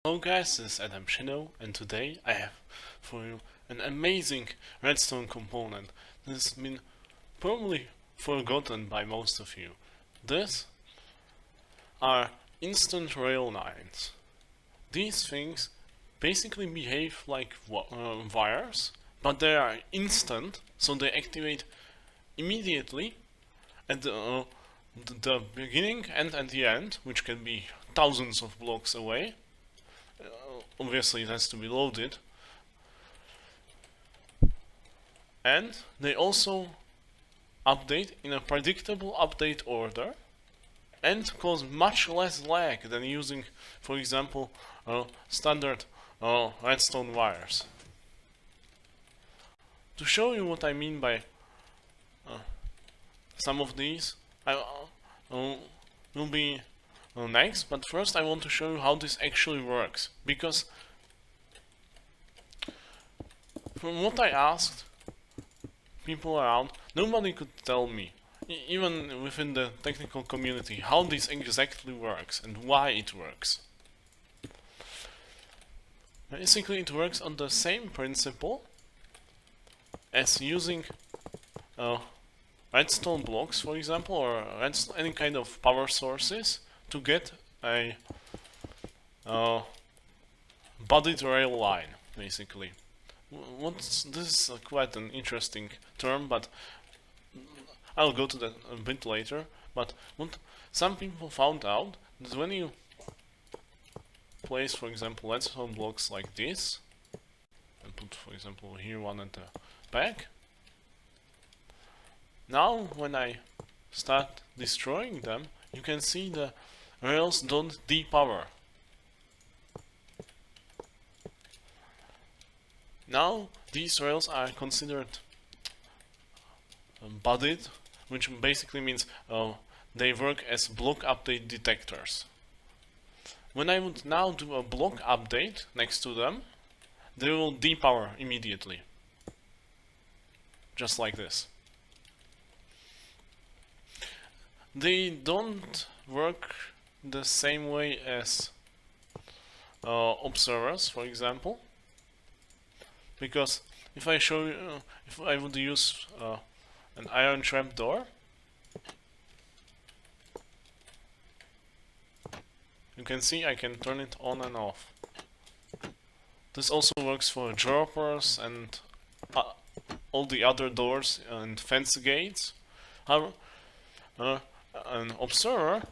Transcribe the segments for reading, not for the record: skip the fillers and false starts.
Hello guys, this is Adam Shino, and today I have for you an amazing redstone component that has been probably forgotten by most of you. These are instant rail lines. These things basically behave like wires, but they are instant, so they activate immediately at the beginning and at the end, which can be thousands of blocks away. Obviously it has to be loaded, and they also update in a predictable update order and cause much less lag than using, for example, standard redstone wires. To show you what I mean by some of these, I will be next, but first I want to show you how this actually works, because from what I asked people around, nobody could tell me, even within the technical community, how this exactly works and why it works. Basically it works on the same principle as using redstone blocks, for example, or any kind of power sources to get a bodied rail line, basically. This is quite an interesting term, but I'll go to that a bit later. But what some people found out is when you place, for example, redstone blocks like this, and put, for example, here one at the back. Now, when I start destroying them, you can see the rails don't depower. Now, these rails are considered bodied, which basically means they work as block update detectors. When I would now do a block update next to them, they will depower immediately. Just like this. They don't work the same way as observers, for example, because if I show you, if I would use an iron trapdoor, you can see I can turn it on and off. This also works for droppers and all the other doors and fence gates. However, an observer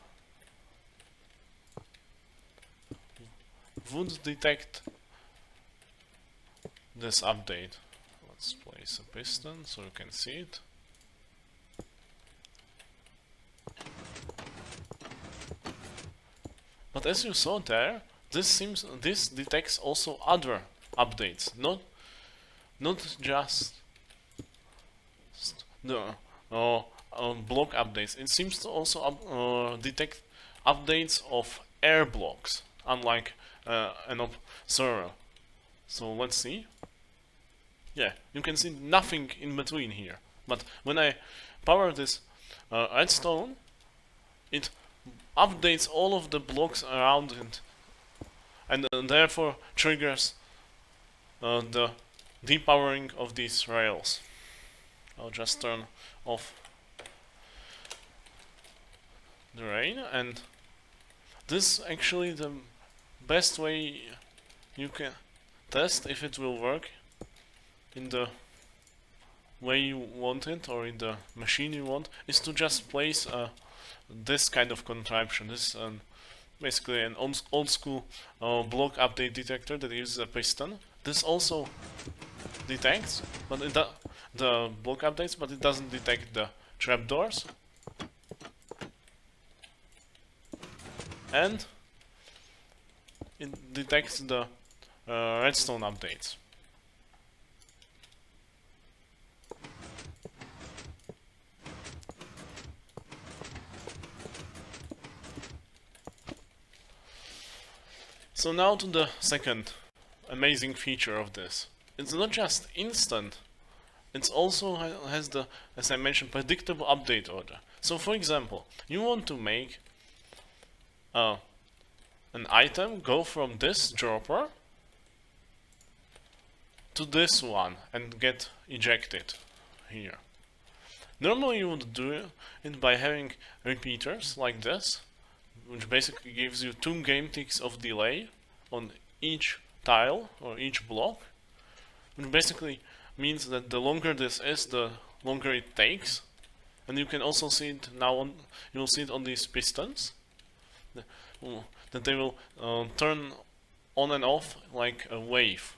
would detect this update. Let's place a piston so you can see it. But as you saw there, this detects also other updates, not just the block updates. It seems to also detect updates of air blocks, unlike an observer. So let's see. Yeah, you can see nothing in between here. But when I power this redstone, it updates all of the blocks around it, and therefore triggers the depowering of these rails. I'll just turn off the rain, and this is actually the best way you can test if it will work in the way you want it, or in the machine you want, is to just place this kind of contraption. This is basically an old school block update detector that uses a piston. This also detects, but the block updates, but it doesn't detect the trapdoors. And it detects the redstone updates. So now to the second amazing feature of this. It's not just instant, it also has the, as I mentioned, predictable update order. So for example, you want to make an an item go from this dropper to this one and get ejected here. Normally you would do it by having repeaters like this, which basically gives you 2 game ticks of delay on each tile or each block, which basically means that the longer this is, the longer it takes. And you can also see it now on, you will see it on these pistons, that they will turn on and off like a wave.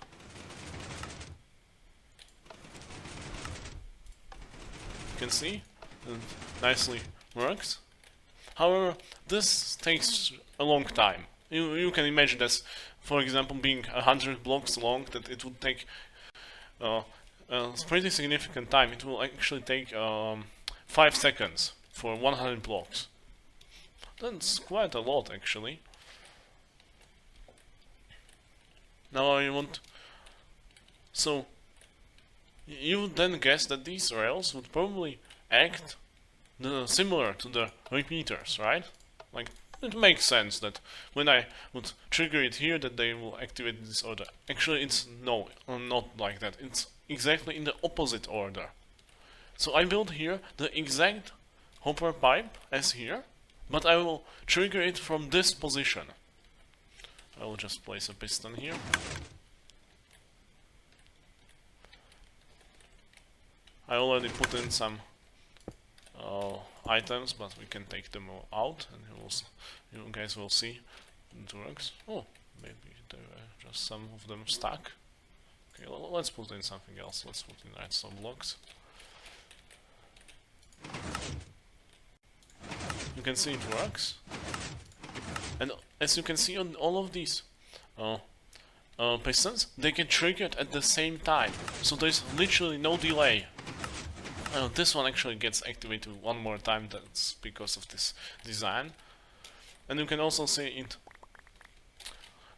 You can see it nicely works. However, this takes a long time. You can imagine that, for example, being 100 blocks long, that it would take a pretty significant time. It will actually take 5 seconds for 100 blocks. That's quite a lot, actually. Now I want... So, you would then guess that these rails would probably act similar to the repeaters, right? Like, it makes sense that when I would trigger it here, that they will activate in this order. Actually, it's not like that. It's exactly in the opposite order. So I built here the exact hopper pipe as here, but I will trigger it from this position. I will just place a piston here. I already put in some items, but we can take them all out, and you guys will see it works. Oh, maybe there are just some of them stuck. Okay, let's put in something else. Let's put in redstone blocks. You can see it works, and as you can see on all of these pistons, they get triggered at the same time, so there's literally no delay. This one actually gets activated one more time. That's because of this design. And you can also see it.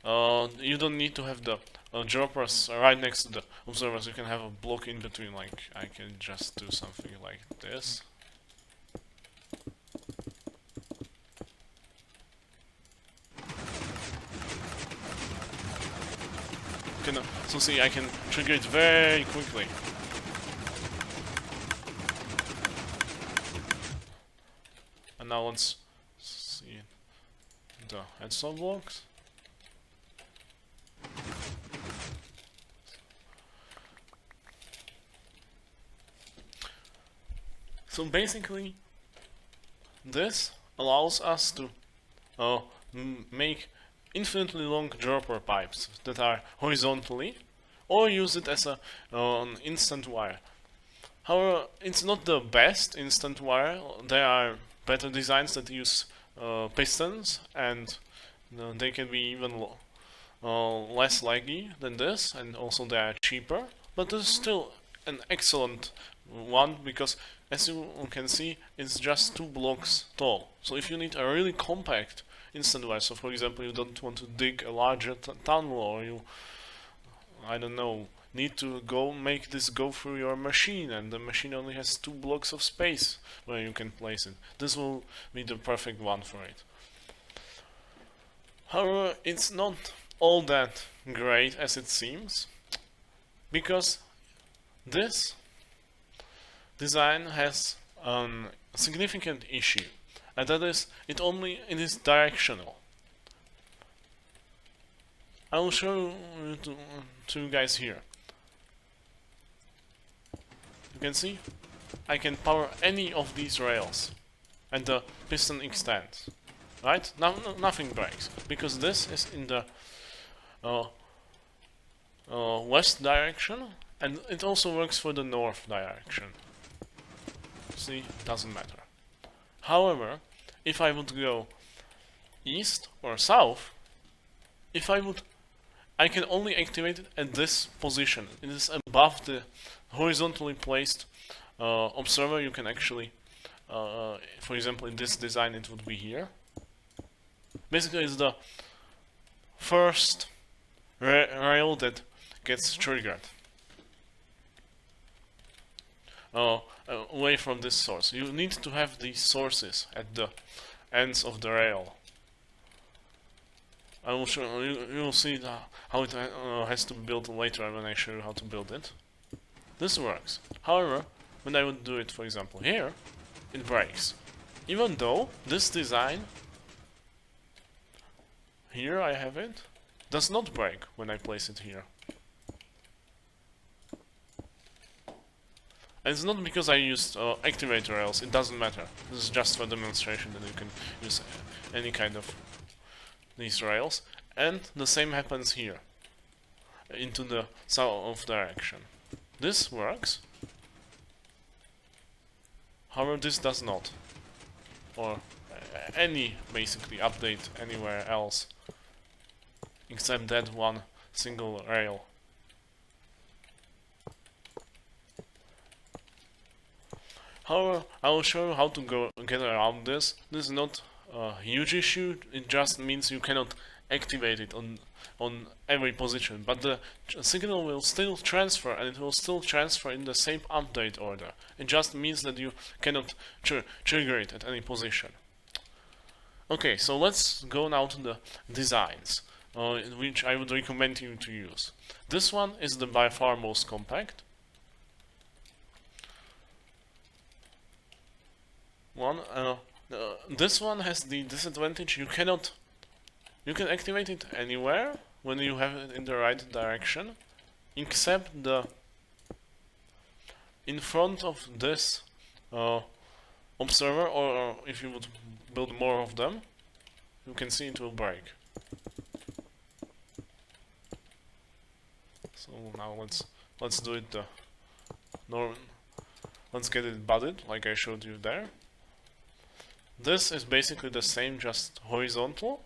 You don't need to have the droppers right next to the observers. You can have a block in between. Like, I can just do something like this. So see, I can trigger it very quickly. And now let's see the redstone blocks. So basically, this allows us to make infinitely long dropper pipes that are horizontally, or use it as an instant wire. However, it's not the best instant wire. There are better designs that use pistons, and they can be even less laggy than this, and also they are cheaper. But this is still an excellent one, because as you can see, it's just 2 blocks tall. So if you need a really compact instant wire, so for example you don't want to dig a larger tunnel, or you, I don't know, need to make this go through your machine, and the machine only has 2 blocks of space where you can place it, this will be the perfect one for it. However, it's not all that great as it seems, because this design has a significant issue, and that is it is directional. I will show you to you guys here. You can see I can power any of these rails, and the piston extends. Right? Now nothing breaks, because this is in the west direction, and it also works for the north direction. See, it doesn't matter. However, if I would go east or south, I can only activate it at this position. It is above the horizontally placed observer. You can actually, for example, in this design, it would be here. Basically, it's the first rail that gets triggered away from this source. You need to have these sources at the ends of the rail. I will show you. You will see how it has to be built later when I show you how to build it. This works. However, when I would do it, for example, here, it breaks. Even though this design, here I have it, does not break when I place it here. And it's not because I used activator rails, it doesn't matter. This is just for demonstration that you can use any kind of these rails. And the same happens here, into the south direction. This works. However, this does not. Or any, basically, update anywhere else. Except that one single rail. However, I will show you how to get around this. This is not a huge issue, it just means you cannot activate it on every position, but the signal will still transfer, and it will still transfer in the same update order. It just means that you cannot trigger it at any position. Okay, so let's go now to the designs, which I would recommend you to use. This one is the by far most compact one. This one has the disadvantage you can activate it anywhere when you have it in the right direction, except the in front of this observer, or if you would build more of them, you can see it will break. So now let's do it the norm. Let's get it budded like I showed you there. This is basically the same, just horizontal.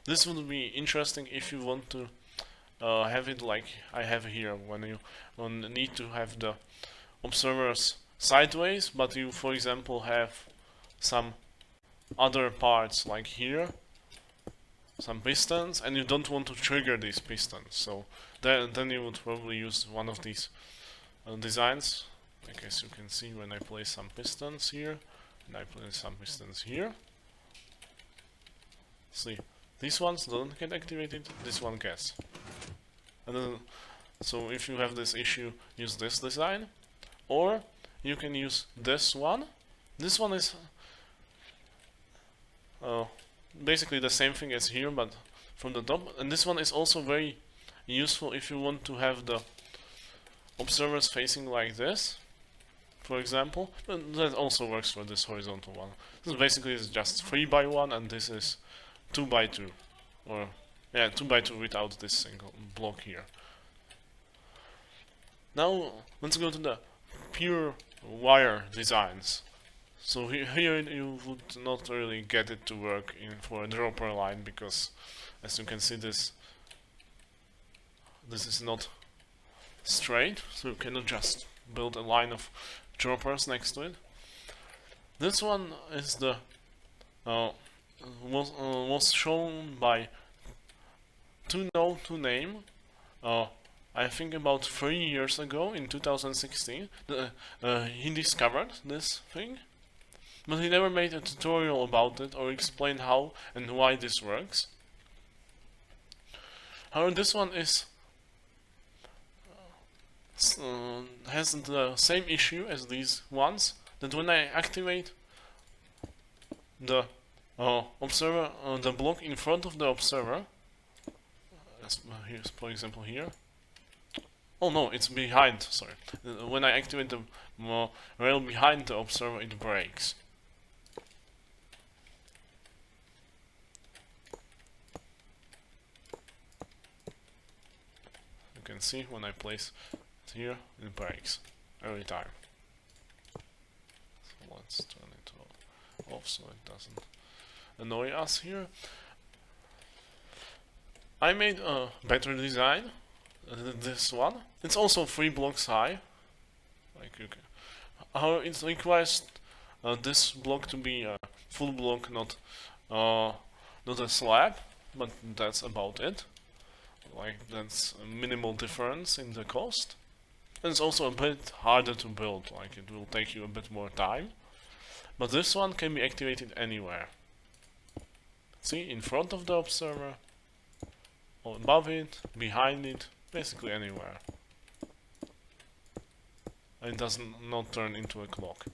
This would be interesting if you want to have it like I have here, when you need to have the observers sideways, but you, for example, have some other parts like here, some pistons, and you don't want to trigger these pistons. So then you would probably use one of these designs. I guess you can see when I place some pistons here, and I place some pistons here. See, these ones don't get activated, this one gets. And then, so if you have this issue, use this design, or you can use this one. This one is basically the same thing as here, but from the top. And this one is also very useful if you want to have the observers facing like this, for example. But that also works for this horizontal one. This basically is just 3 by 1, and this is 2 by 2, or yeah, 2 by 2 without this single block here. Now let's go to the pure wire designs. So here you would not really get it to work for a dropper line, because as you can see, this is not straight, so you cannot just build a line of droppers next to it. This one is the was shown by to name. I think about 3 years ago, in 2016, he discovered this thing, but he never made a tutorial about it or explained how and why this works. However, this one is has the same issue as these ones, that when I activate the observer, the block in front of the observer, here's for example here. Oh no, it's behind, sorry. When I activate the rail behind the observer, it breaks. You can see when I place it here, it breaks every time. So let's turn it off so it doesn't annoy us here. I made a better design than this one. It's also 3 blocks high. Like you can, however, it requires this block to be a full block, not a slab, but that's about it. Like, that's a minimal difference in the cost. And it's also a bit harder to build, like it will take you a bit more time. But this one can be activated anywhere. See, in front of the observer, or above it, behind it, basically anywhere. And it does not turn into a clock.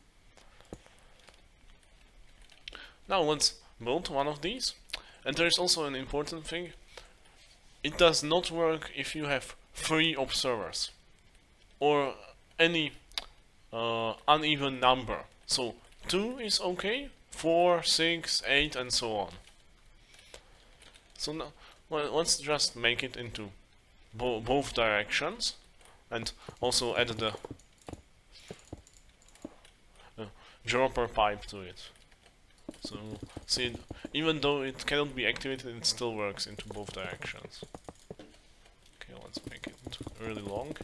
Now let's build one of these. And there is also an important thing. It does not work if you have 3 observers or any uneven number. So 2 is okay, 4, 6, 8 and so on. So now let's just make it into both directions and also add the dropper pipe to it. So see, even though it cannot be activated, it still works into both directions. Okay, let's make it really long.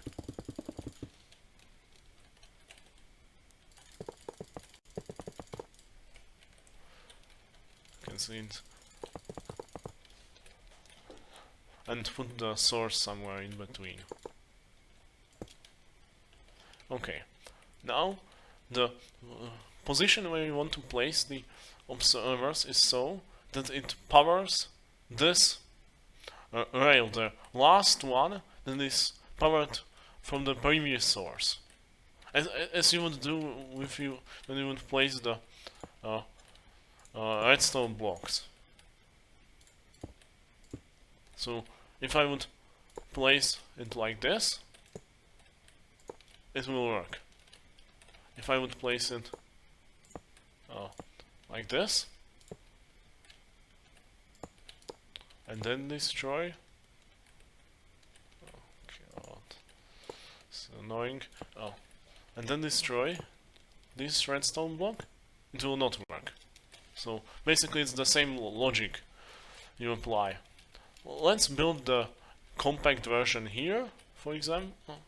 You can see it. And put the source somewhere in between. Okay, now the position where you want to place the observers is so that it powers this rail, the last one that is powered from the previous source, as you would do with when you would place the redstone blocks. So if I would place it like this, it will work. If I would place it like this, and then destroy. Oh god, it's annoying. Oh, and then destroy this redstone block, it will not work. So basically it's the same logic you apply. Let's build the compact version here, for example.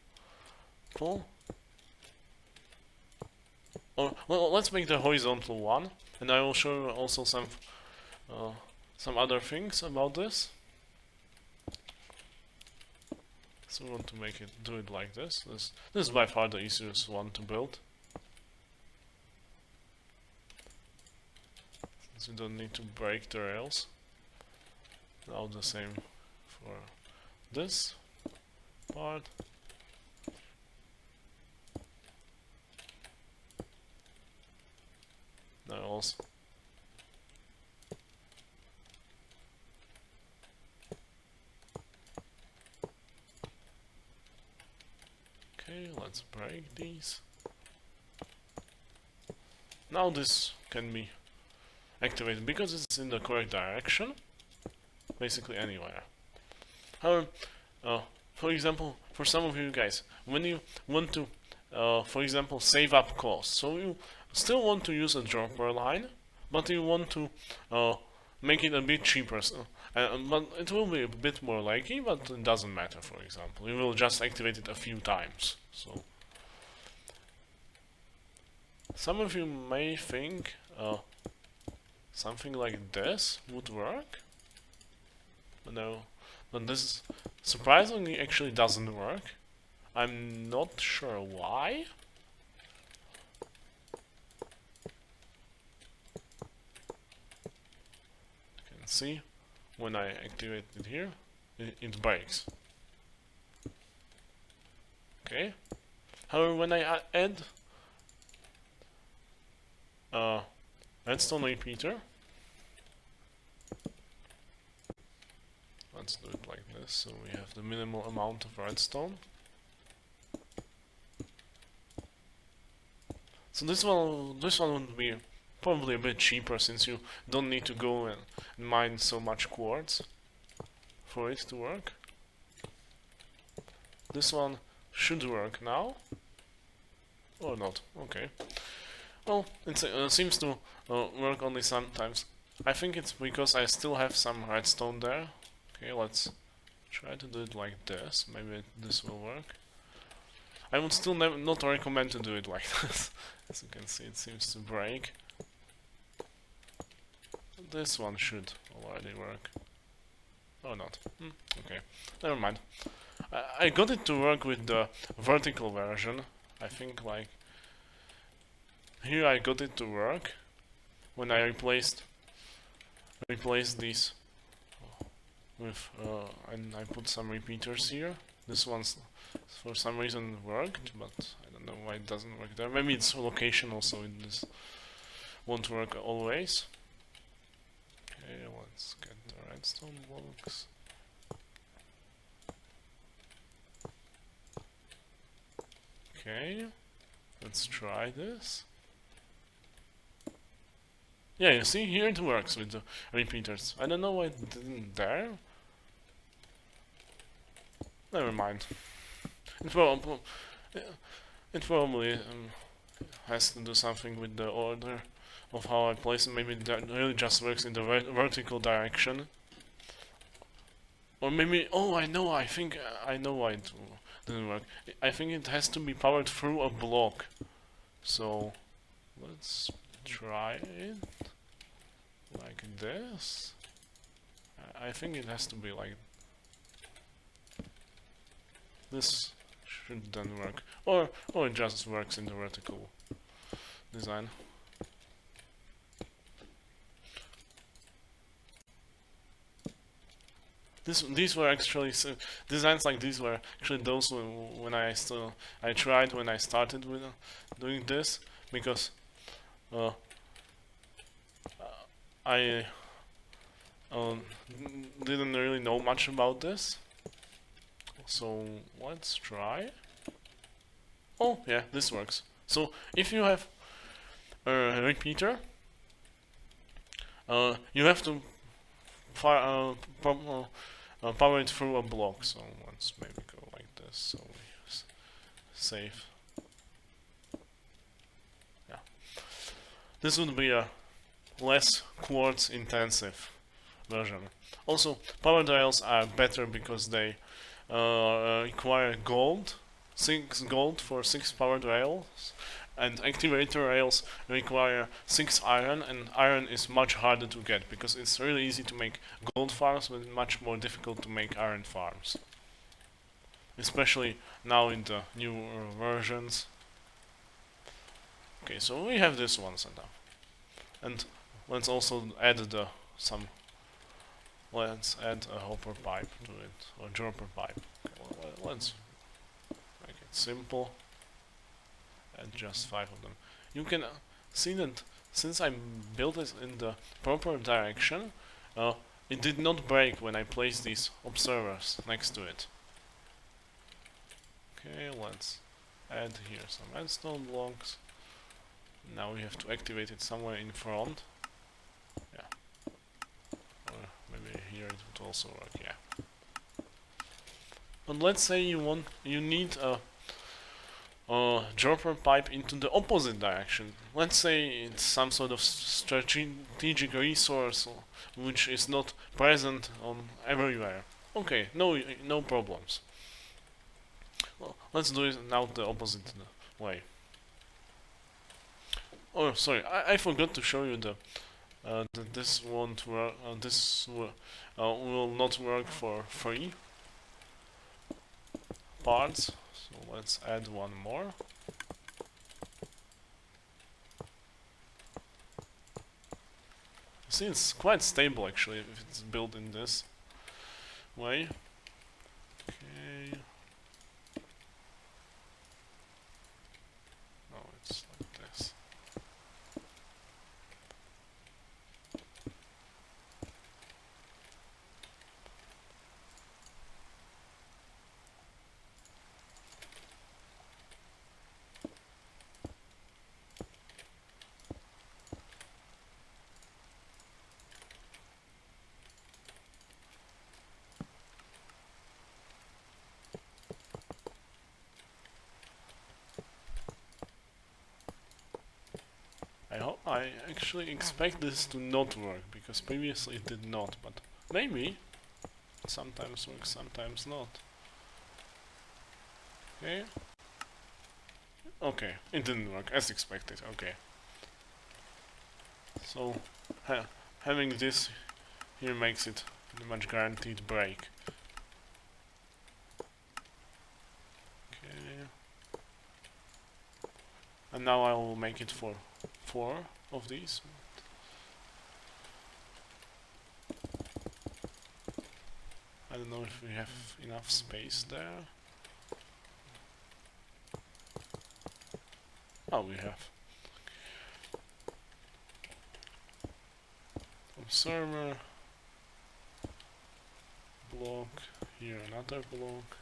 Or well, let's make the horizontal one, and I will show you also some other things about this. So we want to do it like this. This is by far the easiest one to build, since you don't need to break the rails. Now the same for this part. Now also. Okay, let's break these. Now this can be activated because it's in the correct direction, basically anywhere. However, for example, for some of you guys, when you want to, for example, save up costs, so you still want to use a dropper line, but you want to make it a bit cheaper, but it will be a bit more laggy, but it doesn't matter. For example, you will just activate it a few times. So some of you may think something like this would work, but no. But this surprisingly actually doesn't work. I'm not sure why. You can see when I activate it here, it breaks. Okay. However, when I add redstone repeater, let's do it like this, so we have the minimal amount of redstone. So this one would be probably a bit cheaper, since you don't need to go and mine so much quartz for it to work. This one should work now, or not. Okay. Well, it seems to work only sometimes. I think it's because I still have some redstone there. Okay, let's try to do it like this. Maybe this will work. I would still not recommend to do it like this. As you can see, it seems to break. This one should already work. Or not. Okay, never mind. I got it to work with the vertical version. I think like here I got it to work when I replaced these with and I put some repeaters here. This one's for some reason worked, but I don't know why it doesn't work there. Maybe it's location also in this won't work always. Okay, let's get the redstone blocks. Okay, let's try this. Yeah, you see, here it works with the repeaters. I don't know why it didn't there. Never mind. It probably has to do something with the order of how I place it. Maybe it really just works in the vertical direction. Or maybe, oh, I know, I think I know why it didn't work. I think it has to be powered through a block. So, let's try it like this. I think it has to be like this. Should then work, or it just works in the vertical design. These were actually designs like these were actually those when I tried when I started with doing this, because I didn't really know much about this. So let's try. Oh yeah, this works. So if you have a repeater, you have to power it through a block. So let's maybe go like this. So we save. Yeah, this would be a less quartz intensive version. Also, power dials are better because they require gold, 6 gold for 6 powered rails, and activator rails require 6 iron, and iron is much harder to get because it's really easy to make gold farms, but much more difficult to make iron farms. Especially now in the new versions. Okay, so we have this one set up. And let's also add let's add a hopper pipe to it, or dropper pipe. Okay, let's make it simple. Add just 5 of them. You can see that since I built it in the proper direction, it did not break when I placed these observers next to it. Okay, let's add here some redstone blocks. Now we have to activate it somewhere in front. Yeah. Or maybe here it would also work, yeah. But let's say you need a dropper pipe into the opposite direction. Let's say it's some sort of strategic resource which is not present on everywhere. Okay, no problems. Well, let's do it now the opposite way. Oh, sorry, I forgot to show you that this won't work. This will not work for 3 parts. So let's add one more. See, it's quite stable actually if it's built in this way. Okay. No, it's like this. I actually expect this to not work, because previously it did not, but maybe it sometimes works, sometimes not. Okay. Okay, it didn't work, as expected, okay. So, having this here makes it pretty much guaranteed break. Okay. And now I will make it for 4 of these. I don't know if we have enough space there. Oh, we have. Observer block, here another block.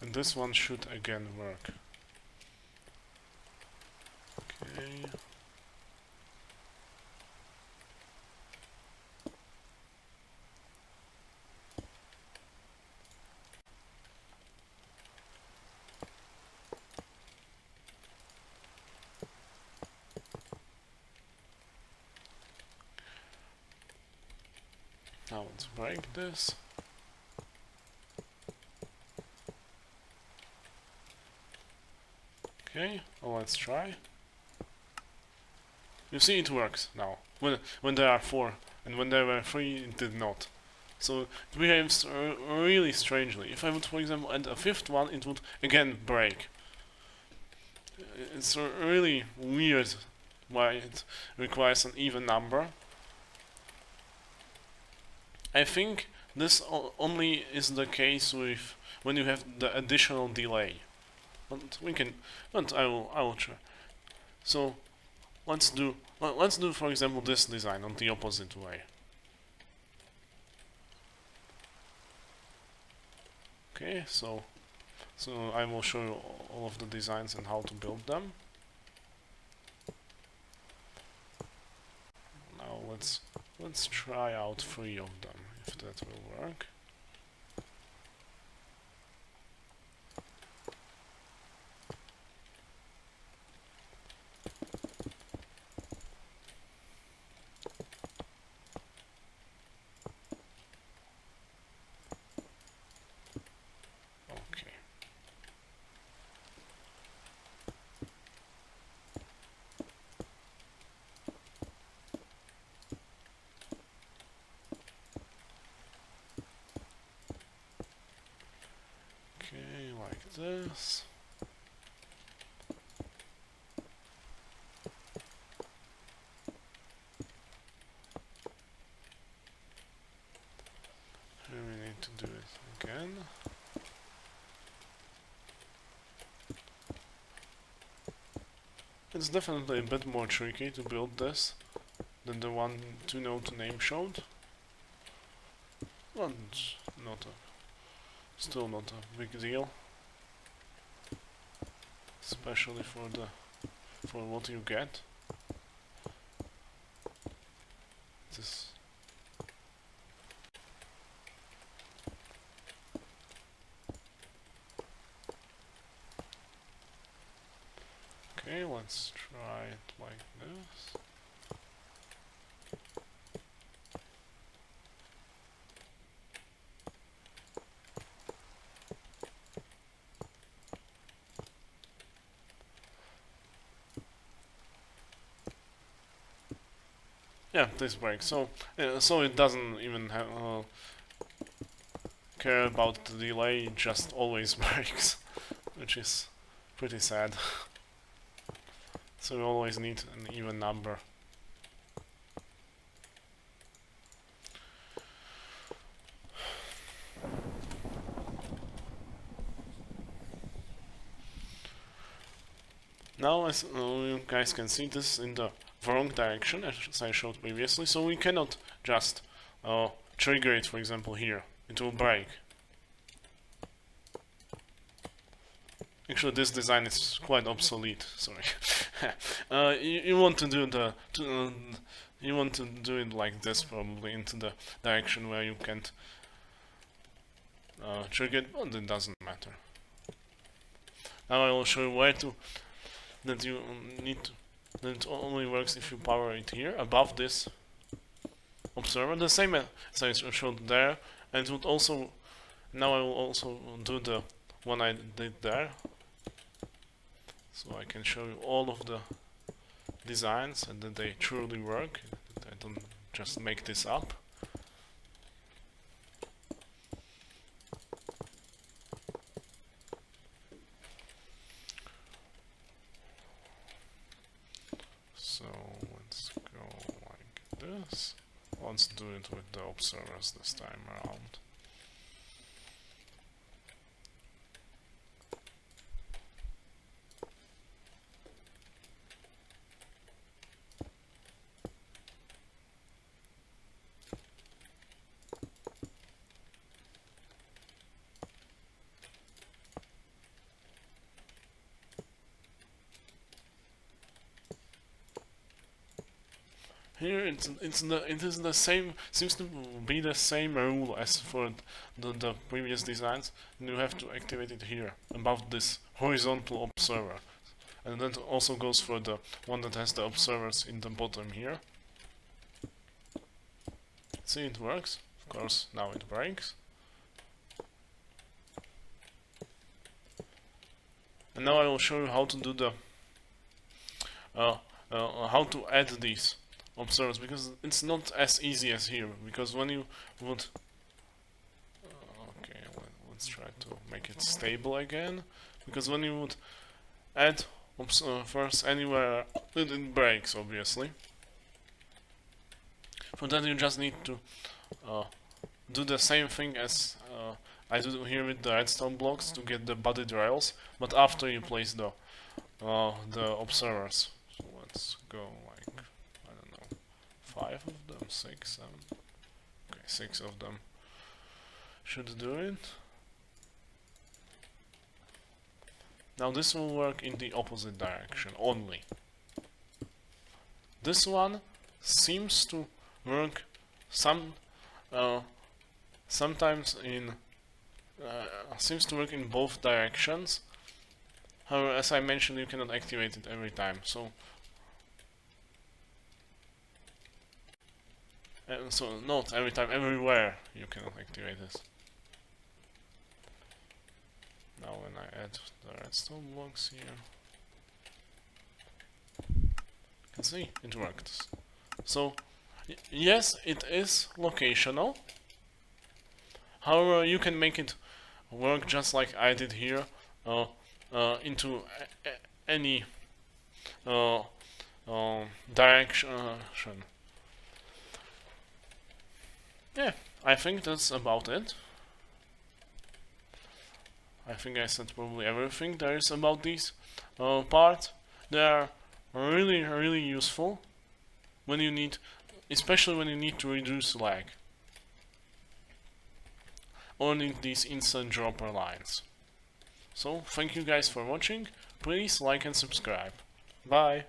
And this one should again work. Okay. Now let's break this. Okay, well, let's try. You see, it works now. When there are 4, and when there were 3, it did not. So it behaves really strangely. If I would, for example, add a 5th one, it would again break. It's really weird why it requires an even number. I think this only is the case with when you have the additional delay. But we can, but I will try. So let's do for example this design on the opposite way. Okay, so I will show you all of the designs and how to build them. Now let's try out 3 of them, if that will work. Okay, like this. And we need to do it again. It's definitely a bit more tricky to build this than the one to name showed. But still not a big deal. Especially for what you get. This okay, let's try it like this. Yeah, this breaks. So it doesn't even care about the delay. It just always breaks, which is pretty sad. So we always need an even number. Now, as you guys can see, this is in the wrong direction, as I showed previously, so we cannot just trigger it, for example, here. It will break. Actually, this design is quite obsolete. Sorry. You want to do you want to do it like this, probably into the direction where you can't trigger it, but it doesn't matter. Now I will show you where to. That you need to, that it only works if you power it here above this observer, the same as I showed there, and it would also. Now I will also do the one I did there, so I can show you all of the designs and that they truly work. I don't just make this up. this. Let's do it with the observers this time around. Here it is the same, seems to be the same rule as for the previous designs, and you have to activate it here above this horizontal observer, and that also goes for the one that has the observers in the bottom here. See, it works. Of course, now it breaks. And now I will show you how to do the how to add these observers, because it's not as easy as here. Because when you would okay, let's try to make it stable again. Because when you would add observers anywhere, it breaks, obviously. For that, you just need to do the same thing as I do here with the redstone blocks to get the bodied rails, but after you place the observers. So let's go like, I don't know, 5 of them, 6, 7. Okay, 6 of them should do it. Now this will work in the opposite direction only. This one seems to work sometimes in seems to work in both directions. However, as I mentioned, you cannot activate it every time. So not every time, everywhere you cannot activate this. Now when I add the redstone blocks here, you can see it works. So yes, it is locational. However, you can make it work just like I did here, into any direction. Yeah, I think that's about it. I think I said probably everything there is about these parts. They are really useful when you need, especially when you need to reduce lag or need these instant dropper lines. So thank you guys for watching. Please like and subscribe. Bye.